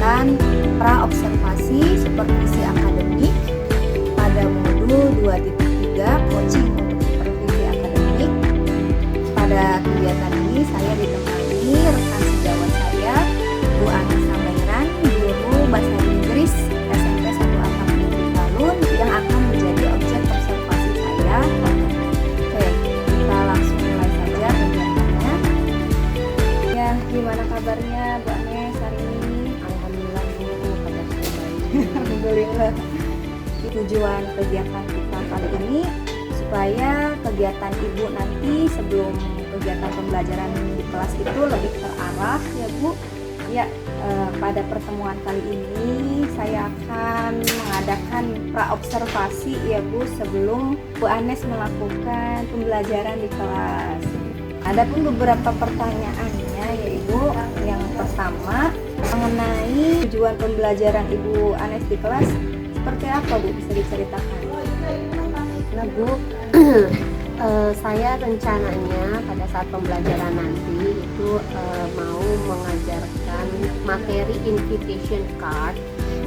melakukan pra-observasi supervisi akademik pada modul 2.3 coaching untuk supervisi akademik. Pada kegiatan ini saya ditemani rekan sejawat saya, Bu Ana Samairan, guru bahasa Inggris SMP 1 Atap Negeri Talun yang akan menjadi objek observasi saya. Oke, kita langsung mulai saja kegiatannya. Ya, gimana kabarnya Bu Anes hari ini? Alhamdulillah Bu, kabar saya baik. Alhamdulillah. Tujuan kegiatan kita kali ini supaya kegiatan Ibu nanti sebelum kegiatan pembelajaran di kelas itu lebih terarah ya Bu. Ya, pada pertemuan kali ini saya akan mengadakan pra-observasi ya Bu sebelum Bu Anes melakukan pembelajaran di kelas. Adapun beberapa pertanyaannya ya Ibu. Yang pertama mengenai tujuan pembelajaran Ibu Anes di kelas seperti apa Bu, bisa diceritakan? Nah Bu, saya rencananya pada saat pembelajaran nanti itu mau mengajarkan materi invitation card,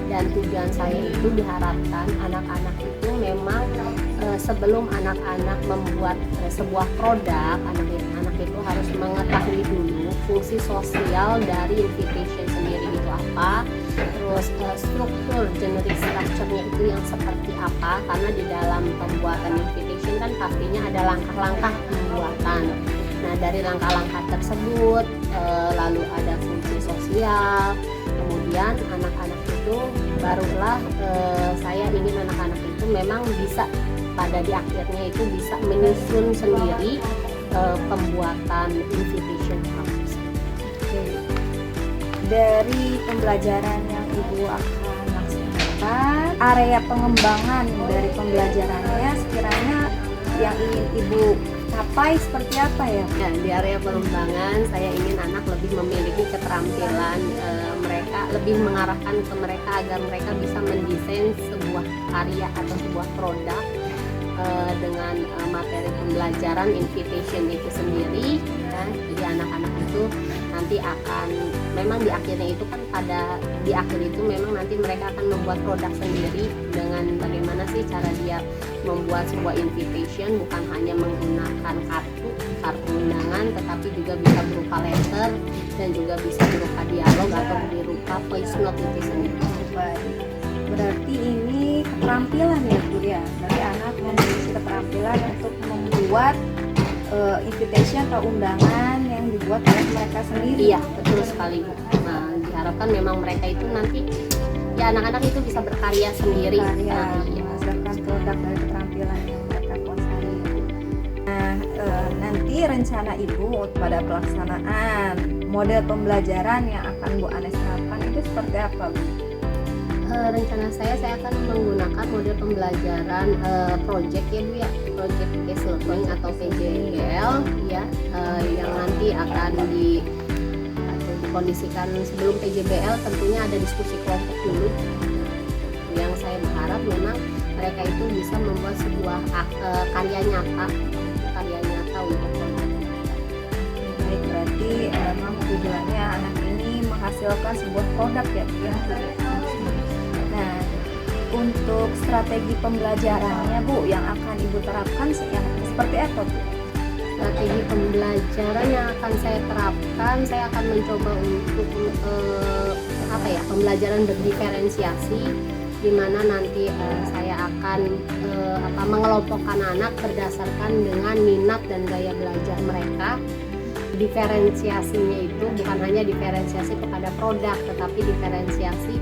dan tujuan saya itu diharapkan anak-anak itu memang sebelum anak-anak membuat sebuah produk, anak-anak itu harus mengetahui dulu fungsi sosial dari invitation sendiri itu apa, terus struktur generic structure-nya itu yang seperti apa, karena di dalam pembuatan invitation kan pastinya ada langkah-langkah pembuatan. Nah dari langkah-langkah tersebut lalu ada fungsi sosial, kemudian anak-anak itu barulah saya ingin anak-anak itu memang bisa pada di akhirnya itu bisa menyusun sendiri pembuatan invitation card. Dari pembelajaran yang Ibu akan laksanakan, area pengembangan dari pembelajarannya sekiranya yang ingin Ibu capai seperti apa ya? Ya, di area pengembangan saya ingin anak lebih memiliki keterampilan mereka, lebih mengarahkan ke mereka agar mereka bisa mendesain sebuah karya atau sebuah produk dengan materi pembelajaran invitation itu sendiri. Jadi anak-anak itu nanti akan memang di akhirnya itu kan pada di akhir itu memang nanti mereka akan membuat produk sendiri dengan bagaimana sih cara dia membuat sebuah invitation, bukan hanya menggunakan kartu undangan, tetapi juga bisa berupa letter dan juga bisa berupa dialog atau berupa voice note itu sendiri. Baik. Berarti ini keterampilan ya Bu ya. Berarti anak memiliki keterampilan untuk membuat invitation atau undangan yang dibuat oleh mereka sendiri. Iya, betul sekali Bu. Nah, diharapkan memang mereka itu nanti ya anak-anak itu bisa berkarya sendiri, menghasilkan produk dari keterampilan yang mereka kuasai. Nah, nanti rencana Ibu pada pelaksanaan model pembelajaran yang akan Bu Anes terapkan itu seperti apa Bu? Rencana saya akan menggunakan model pembelajaran project ya Bu ya, project based learning atau PJBL ya, yang nanti akan dikondisikan sebelum PJBL tentunya ada diskusi kelompok dulu. Yang saya berharap memang mereka itu bisa membuat sebuah karya nyata untuk kelompok. Baik, berarti memang tujuannya anak ini menghasilkan sebuah produk ya Bu ya. Nah, untuk strategi pembelajarannya Bu yang akan Ibu terapkan yang seperti apa Bu? Strategi pembelajaran yang akan saya terapkan, saya akan mencoba untuk pembelajaran berdiferensiasi, di mana nanti saya akan mengelompokkan anak berdasarkan dengan minat dan gaya belajar mereka. Diferensiasinya itu bukan hanya diferensiasi kepada produk, tetapi diferensiasi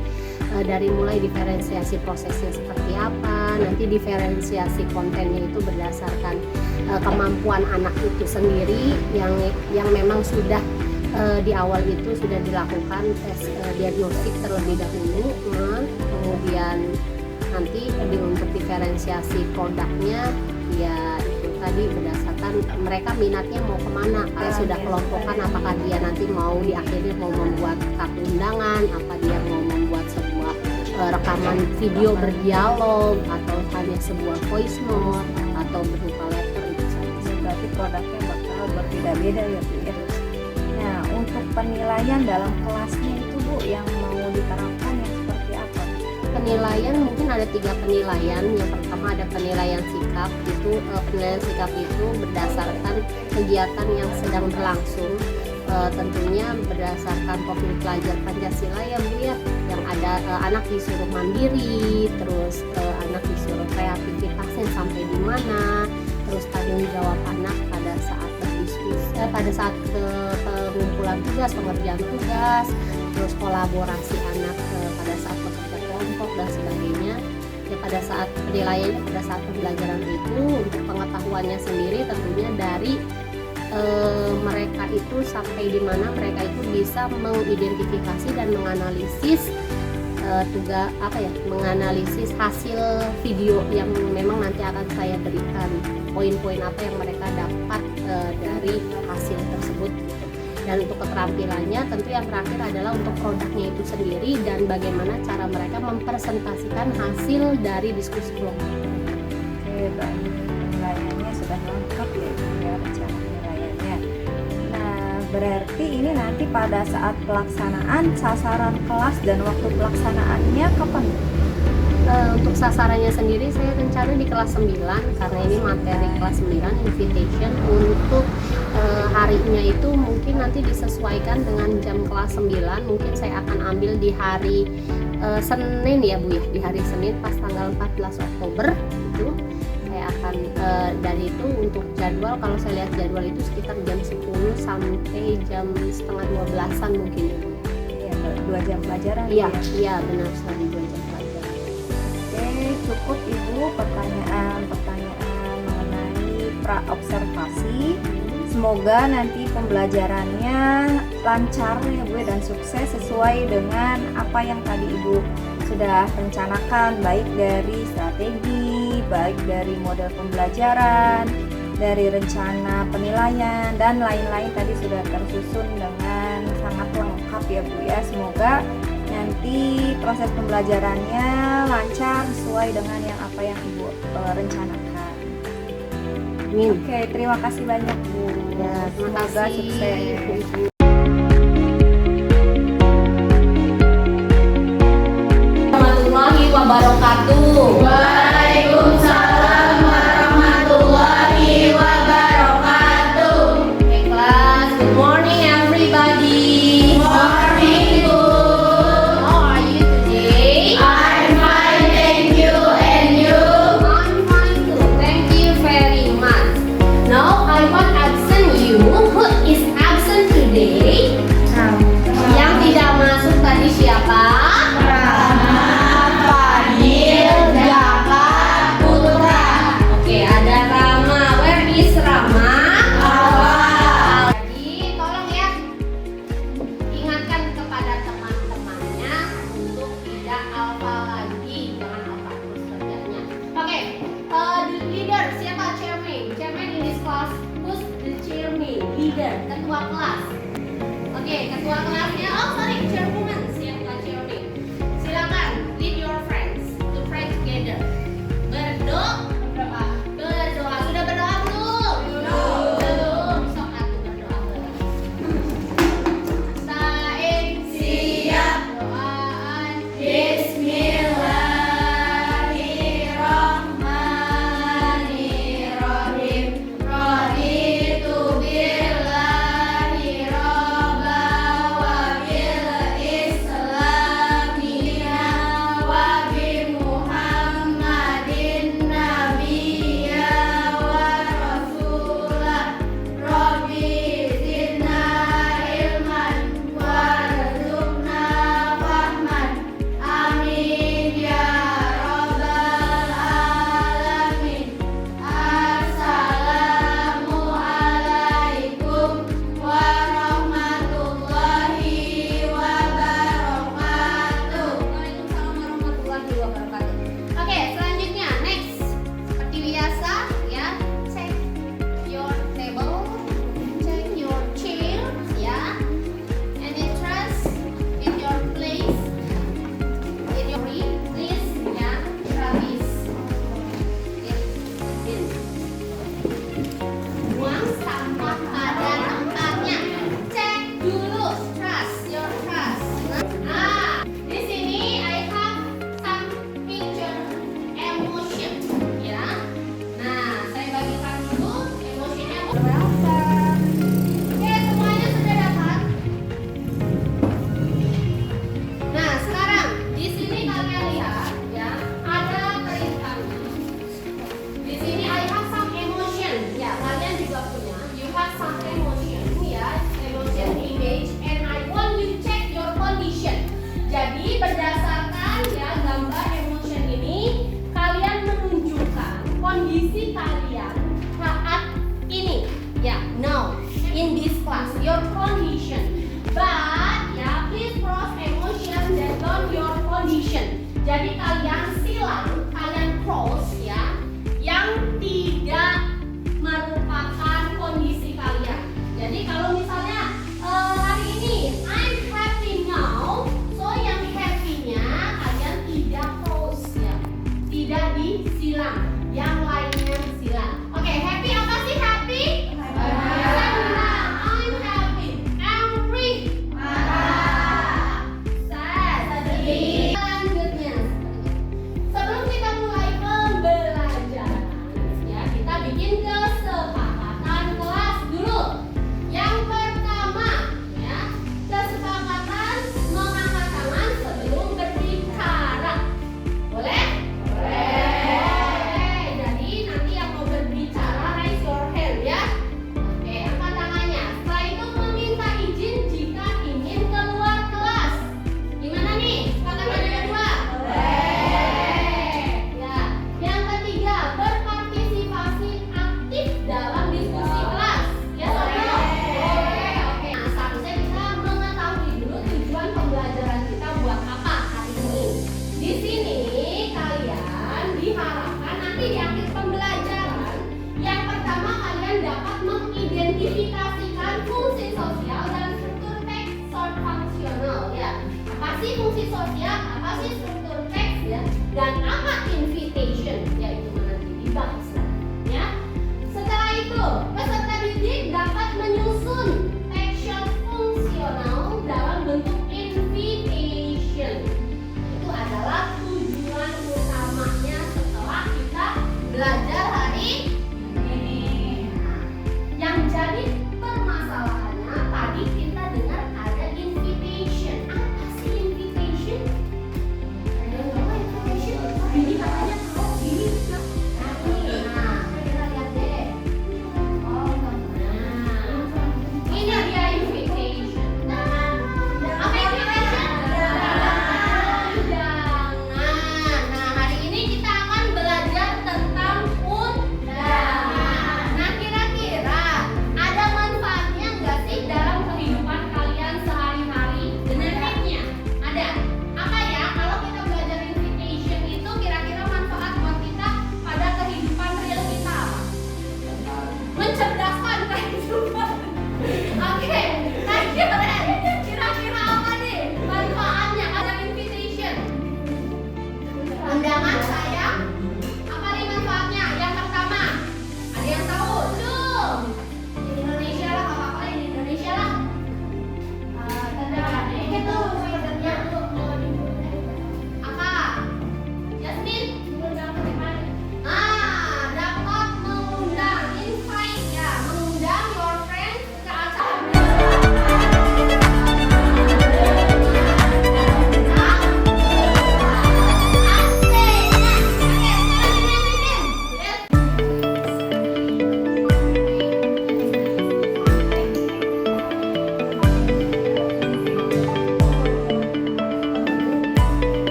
dari mulai diferensiasi prosesnya seperti apa, nanti diferensiasi kontennya itu berdasarkan kemampuan anak itu sendiri yang memang sudah di awal itu sudah dilakukan tes diagnostik terlebih dahulu, kemudian nanti untuk diferensiasi produknya ya itu tadi berdasarkan mereka minatnya mau kemana. Saya sudah kelompokkan apakah dia nanti mau di akhirnya mau membuat kartu undangan, apa dia mau membuat sebuah rekaman video berdialog, atau hanya sebuah voice note atau berupa letter itu saja. Berarti produknya bakal berbeda-beda ya Bu ya. Nah, untuk penilaian dalam kelasnya itu Bu yang mau diterapkan yang seperti apa? Penilaian mungkin ada 3 penilaian. Yang pertama ada penilaian sikap. Penilaian sikap itu berdasarkan kegiatan yang sedang berlangsung. Tentunya berdasarkan profil pelajar Pancasila ya Bu ya, yang ada anak disuruh mandiri, terus anak disuruh kreativitasnya sampai di mana, terus tanggung jawab anak pada saat berdiskusi, pada saat pengumpulan tugas, pengerjaan tugas, terus kolaborasi anak pada saat bekerja kelompok dan sebagainya. Ya pada saat penilaiannya pada saat pembelajaran itu, untuk pengetahuannya sendiri tentunya dari mereka itu sampai di mana mereka itu bisa mengidentifikasi dan menganalisis menganalisis hasil video yang memang nanti akan saya berikan, poin-poin apa yang mereka dapat dari hasil tersebut. Dan untuk keterampilannya tentu yang terakhir adalah untuk produknya itu sendiri dan bagaimana cara mereka mempresentasikan hasil dari diskusi kelompok. Oke, baik, penilaiannya sudah lengkap ya Bu ya, rencana penilaiannya. Nah, berarti ini nanti pada saat pelaksanaan sasaran kelas dan waktu pelaksanaannya kapan? Untuk sasarannya sendiri saya rencana di kelas 9 karena ini materi kelas 9 invitation. Untuk harinya itu mungkin nanti disesuaikan dengan jam kelas 9. Mungkin saya akan ambil di hari Senin ya Bu ya, di hari Senin pas tanggal 14 Oktober itu saya akan dan itu untuk jadwal, kalau saya lihat jadwal itu sekitar jam 10 sampai jam setengah 12-an mungkin ya Bu. Iya, 2 jam pelajaran. Iya, ya? iya benar sekali 2 jam pelajaran. Oke, cukup Ibu pertanyaan mengenai pra-observasi. Semoga nanti pembelajarannya lancar ya Bu dan sukses sesuai dengan apa yang tadi Ibu sudah rencanakan, baik dari strategi, baik dari model pembelajaran, dari rencana penilaian dan lain-lain tadi sudah tersusun dengan sangat lengkap ya Bu ya. Semoga nanti proses pembelajarannya lancar sesuai dengan yang apa yang Ibu rencanakan. Amin. Oke, terima kasih banyak Bu. Ya, terima Semoga kasih. sukses. Warahmatullahi wabarakatuh. Waalaikumsalam warahmatullahi wabarakatuh. Okay, class. Good morning, everybody. Morning, good. How are you today? I'm fine, thank you. And you? I'm fine too. Thank you very much. Now I want absent you. Who is absent today? Yang tidak masuk tadi siapa? Oke, ada Rama. Where is Rama? Jadi tolong ya, ingatkan kepada teman-temannya untuk tidak alfa lagi, jangan alfa terus kerjanya. Oke, the leader siapa? Chairman in this class. Who's the chairman? Leader, ketua kelas. Oke, ketua kelasnya. Oh sorry, chairwoman siapa chairman? Silakan lead your friends to pray together. Berdoa. Sudah berdoa belum? Belum. Sok atuh berdoa. Saing siap. Doaan. Bismillahirrahmanirrahim. Raditu billahi robba wa bil your condition. But ya, please cross emotion dan don't your condition. Jadi kalian silang, kalian cross ya, yang tidak merupakan kondisi kalian. Jadi kalau misalnya hari ini I'm happy now, so yang happy-nya kalian tidak cross ya, tidak disilang, yang lainnya disilang. Oke, happy apa sih happy? Senang. I'm happy. Angry. Marah. Sad. Sedih. Selanjutnya, sebelum kita mulai pembelajaran, ya kita bikin kesepakatan kelas dulu. Yang pertama, ya kesepakatan mengangkat tangan sebelum berbicara. Boleh? Boleh. Jadi nanti yang mau berbicara raise your hand ya. Oke, angkat tangannya. Setelah itu meminta izin jika ingin keluar kelas. Gimana nih? Kesepakatan yang kedua? Boleh. Ya. Yang ketiga, berpartisipasi aktif dalam diskusi kelas. Ya, Soalnya? Boleh. Oke. Nah, seharusnya kita mengetahui dulu tujuan pembelajaran kita buat apa hari ini. Di sini kalian diharapkan nanti di akhir pembelajaran, yang pertama kalian dapat mengidentifikasikan fungsi sosial dan struktur teks short fungsional ya. Apa sih fungsi sosial? Apa sih struktur teks ya? Dan apa invitation? Ya itu nanti dibahas ya. Setelah itu, peserta didik dapat menyusun teks short fungsional dalam bentuk invitation. Itu adalah tujuan utamanya setelah kita belajar hari ini. Yang jadi permasalahannya tadi kita dengar ada invitation. Apa sih invitation? Ada yang tahu invitation?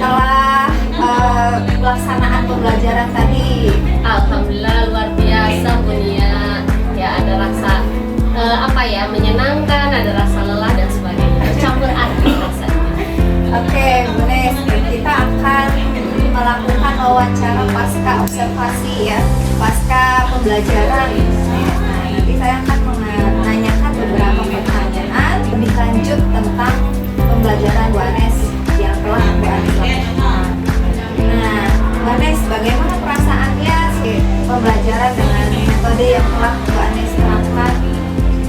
setelah pelaksanaan pembelajaran tadi? Alhamdulillah luar biasa Bun ya. Ya ada rasa menyenangkan, ada rasa lelah dan sebagainya. Campur aduk rasanya. Oke, Bu Nes, kita akan melakukan wawancara pasca observasi ya, pasca pembelajaran. Nah, nanti saya akan menanyakan beberapa pertanyaan lebih lanjut tentang pembelajaran Bu Anes yang telah Bu Anes lakukan. Nah, Bu Anes, bagaimana perasaannya pembelajaran dengan metode yang telah Bu Anes terapkan?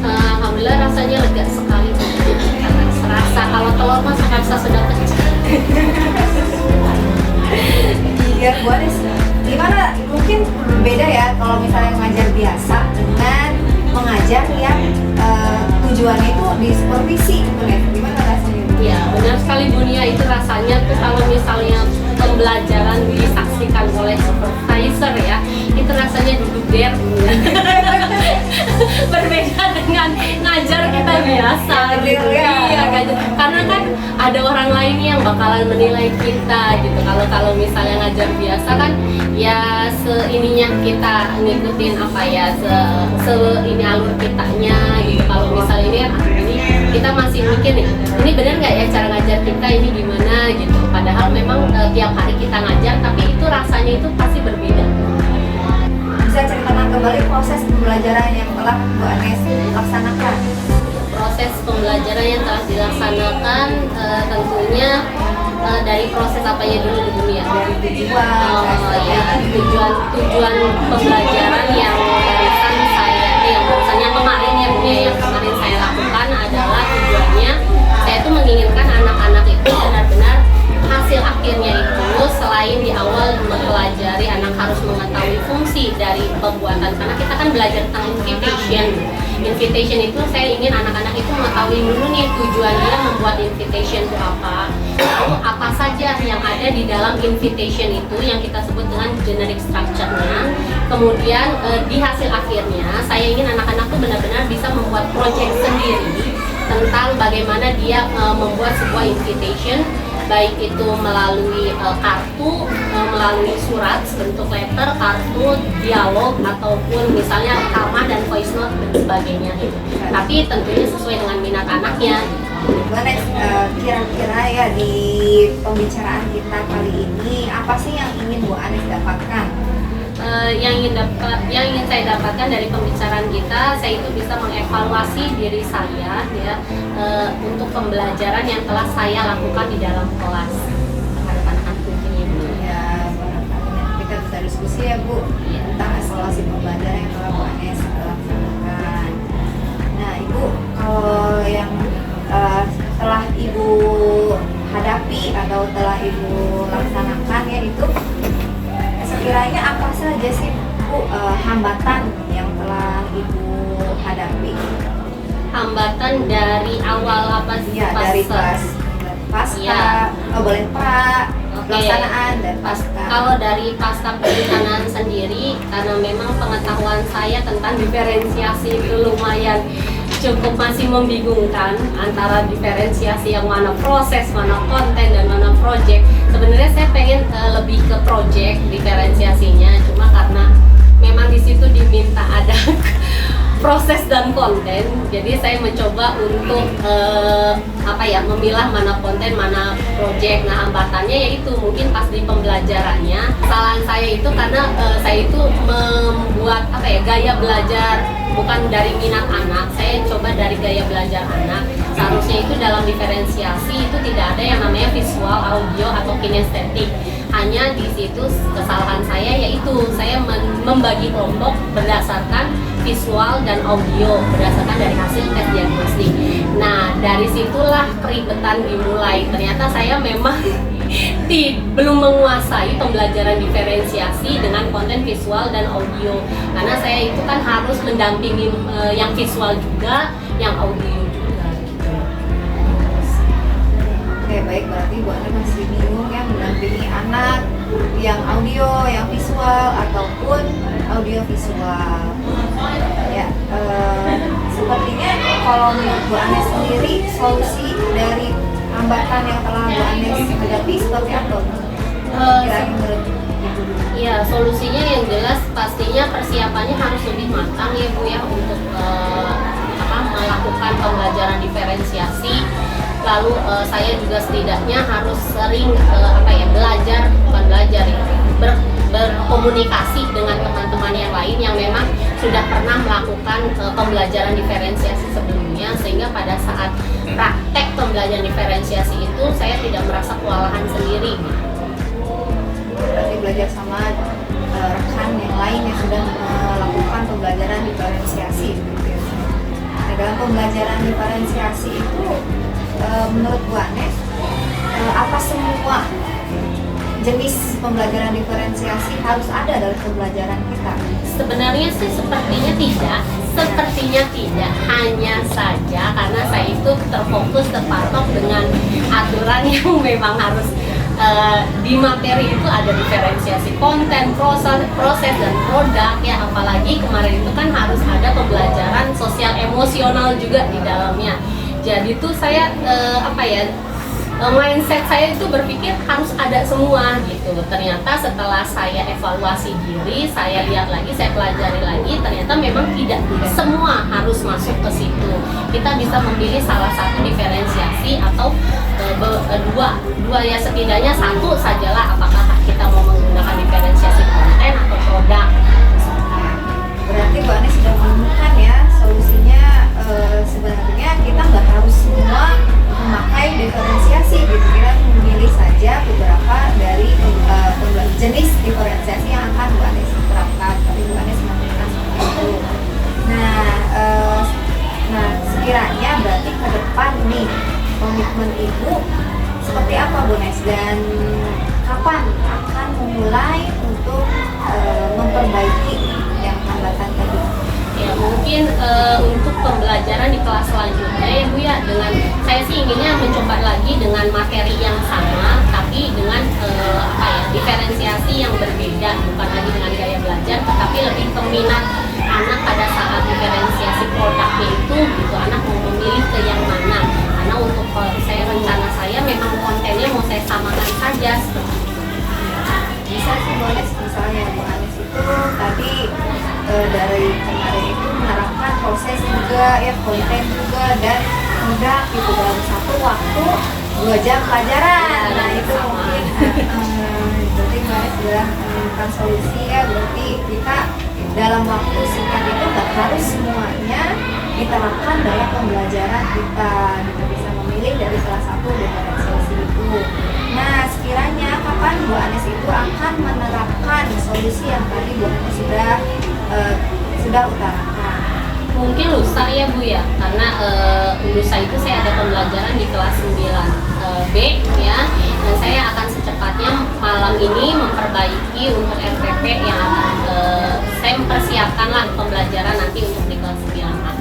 Alhamdulillah rasanya lega sekali karena serasa kalau telur mah serasa sudah pecah. Iya, Bu Anes, gimana? Mungkin beda ya kalau misalnya mengajar biasa dengan mengajar yang tujuannya itu di supervisi, Bu Nes. Gimana rasanya? Ya benar sekali dunia itu rasanya tuh kalau misalnya pembelajaran disaksikan oleh supervisor ya, itu rasanya duduk der. Berbeda dengan ngajar kita biasa gitu ya. Iya, karena kan ada orang lain yang bakalan menilai kita gitu. Kalau misalnya ngajar biasa kan ya seininya kita ngikutin ini alur kitanya gitu. Kalau misalnya ini kita masih mikir nih, ini benar nggak ya cara ngajar kita ini gimana gitu. Padahal memang tiap hari kita ngajar, tapi itu rasanya itu pasti berbeda. Bisa ceritakan kembali proses pembelajaran yang telah Bu Anes laksanakan? Proses pembelajaran yang telah dilaksanakan tentunya dari proses apanya dulu di dunia. Dari tujuan, tujuan pembelajaran yang kemarin saya lakukan adalah tujuannya saya itu menginginkan anak-anak itu benar-benar hasil akhirnya itu selain di awal mempelajari anak harus mengetahui fungsi dari pembuatan, karena kita kan belajar tentang invitation itu saya ingin anak-anak itu mengetahui dulu nih tujuannya membuat invitation itu apa saja yang ada di dalam invitation itu yang kita sebut dengan generic structure-nya. Kemudian di hasil akhirnya saya ingin anak-anak tuh benar-benar bisa membuat project sendiri tentang bagaimana dia membuat sebuah invitation, baik itu melalui kartu, melalui surat bentuk letter, kartu, dialog, ataupun misalnya rekaman dan voice note dan sebagainya gitu. Tapi tentunya sesuai dengan minat anaknya. Bu Anes, kira-kira ya di pembicaraan kita kali ini apa sih yang ingin Bu Anes dapatkan? Yang ingin saya dapatkan dari pembicaraan kita, saya itu bisa mengevaluasi diri saya ya untuk pembelajaran yang telah saya lakukan di dalam kelas terhadap anak-anak tentunya. Ya, barangkali kita bisa diskusi ya Bu tentang evaluasi pembelajaran yang telah Bu Anes laksanakan. Nah, Ibu, kalau yang telah Ibu hadapi atau telah Ibu laksanakan ya itu sekiranya apa saja sih Bu hambatan yang telah Ibu hadapi? Hambatan dari awal apa sih? Ya, dari pasca, ya. Boleh pra, pelaksanaan dan pasca. Kalau dari pasca pelaksanaan sendiri, karena memang pengetahuan saya tentang diferensiasi itu lumayan cukup masih membingungkan antara diferensiasi yang mana proses, mana konten, dan mana project. Sebenarnya saya pengen lebih ke project diferensiasinya, cuma karena memang di situ diminta ada proses dan konten, jadi saya mencoba untuk memilah mana konten, mana project. Nah, hambatannya yaitu mungkin pas di pembelajarannya, kesalahan saya itu karena saya itu membuat gaya belajar bukan dari minat anak, saya coba dari gaya belajar anak. Seharusnya itu dalam diferensiasi itu tidak ada yang namanya visual, audio, atau kinestetik. Hanya di situ kesalahan saya yaitu saya membagi kelompok berdasarkan visual dan audio berdasarkan dari hasil tes diagnostik. Nah, dari situlah keribetan dimulai. Ternyata saya memang belum menguasai pembelajaran diferensiasi dengan konten visual dan audio, karena saya itu kan harus mendampingi yang visual juga, yang audio juga gitu. Oke, baik, berarti Bu Anes masih bingung ya mendampingi anak yang audio, yang visual, ataupun audio visual. Ya, sepertinya kalau menurut Bu Anes sendiri solusi dari hambatan yang telah Bu Anes hadapi seperti apa? Kira-kira menurut Ibu? Ya, solusinya yang jelas pastinya persiapannya harus lebih matang ya Bu ya untuk melakukan pembelajaran diferensiasi. Lalu saya juga setidaknya harus sering bukan belajar ya, berkomunikasi dengan teman-teman yang lain yang memang sudah pernah melakukan pembelajaran diferensiasi sebelumnya, sehingga pada saat praktek pembelajaran diferensiasi itu saya tidak merasa kewalahan sendiri. Berarti belajar sama rekan yang lain yang sudah melakukan pembelajaran diferensiasi gitu ya. Nah, dalam pembelajaran diferensiasi itu menurut Bu Anes apa semua jenis pembelajaran diferensiasi harus ada dalam pembelajaran kita? Sebenarnya sih sepertinya tidak, hanya saja karena saya itu terpatok dengan aturan yang memang harus di materi itu ada diferensiasi konten, proses dan produk ya, apalagi kemarin itu kan harus ada pembelajaran sosial emosional juga di dalamnya. Jadi tuh saya mindset saya itu berpikir harus ada semua gitu. Ternyata setelah saya evaluasi diri, saya lihat lagi, saya pelajari lagi, ternyata memang tidak semua harus masuk ke situ. Kita bisa memilih salah satu diferensiasi atau dua ya, setidaknya satu sajalah, apakah kita mau menggunakan diferensiasi konten atau produk. Berarti Bu Anes sudah menemukan ya solusinya. Sebenarnya kita nggak harus semua memakai diferensiasi gitu, kita memilih saja beberapa dari jenis diferensiasi yang akan Bu Anes terapkan. Tapi Bu Anes menemukan seperti itu. Nah, sekiranya berarti ke depan nih komitmen Ibu seperti apa Bu Nes, dan kapan akan memulai untuk memperbaiki yang hambatan tadi? Ya mungkin untuk pembelajaran di kelas selanjutnya ya Bu ya, dengan saya sih inginnya mencoba lagi dengan materi yang sama tapi dengan diferensiasi yang berbeda, bukan lagi dengan gaya belajar tetapi lebih ke minat anak pada saat diferensiasi produknya itu gitu, anak mau memilih ke yang mana. Karena untuk rencana saya memang kontennya mau saya samakan saja seperti itu. Bisa sih Bu Anes, misalnya Bu Anes itu tadi dari kemarin itu menerapkan proses juga ya, konten juga dan produk gitu dalam satu waktu 2 jam pelajaran. Nah itu mungkin berarti Bu Anes sudah menemukan solusi ya. Berarti kita dalam waktu singkat itu nggak harus semuanya diterapkan dalam pembelajaran kita. Kita bisa memilih dari salah satu diferensiasi itu. Nah, sekiranya kapan Bu Anes itu akan menerapkan solusi yang tadi Bu Anes sudah utarakan? Mungkin lusa ya Bu ya, karena lusa itu saya ada pembelajaran di kelas 9B ya, dan saya akan secepatnya malam ini memperbaiki untuk RPP yang akan saya mempersiapkan lah pembelajaran nanti untuk di kelas 9A.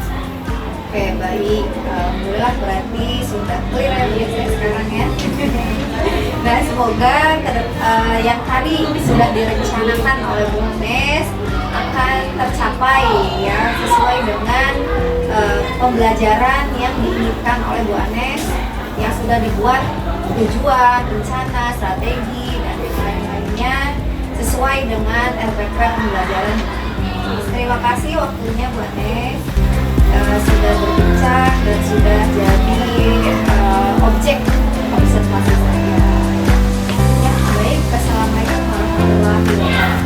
Oke, baik. Alhamdulillah berarti sudah clear ya biasanya sekarang ya. Nah, semoga yang tadi sudah direncanakan oleh Bu Anes akan tercapai ya, sesuai dengan pembelajaran yang diinginkan oleh Bu Anes yang sudah dibuat tujuan, rencana, strategi dan lain-lainnya sesuai dengan RPP pembelajaran. Terima kasih waktunya Bu Anes. Sudah berbincang dan sudah jadi objek observasi saya. Ya, baik. Assalamualaikum warahmatullahi wabarakatuh.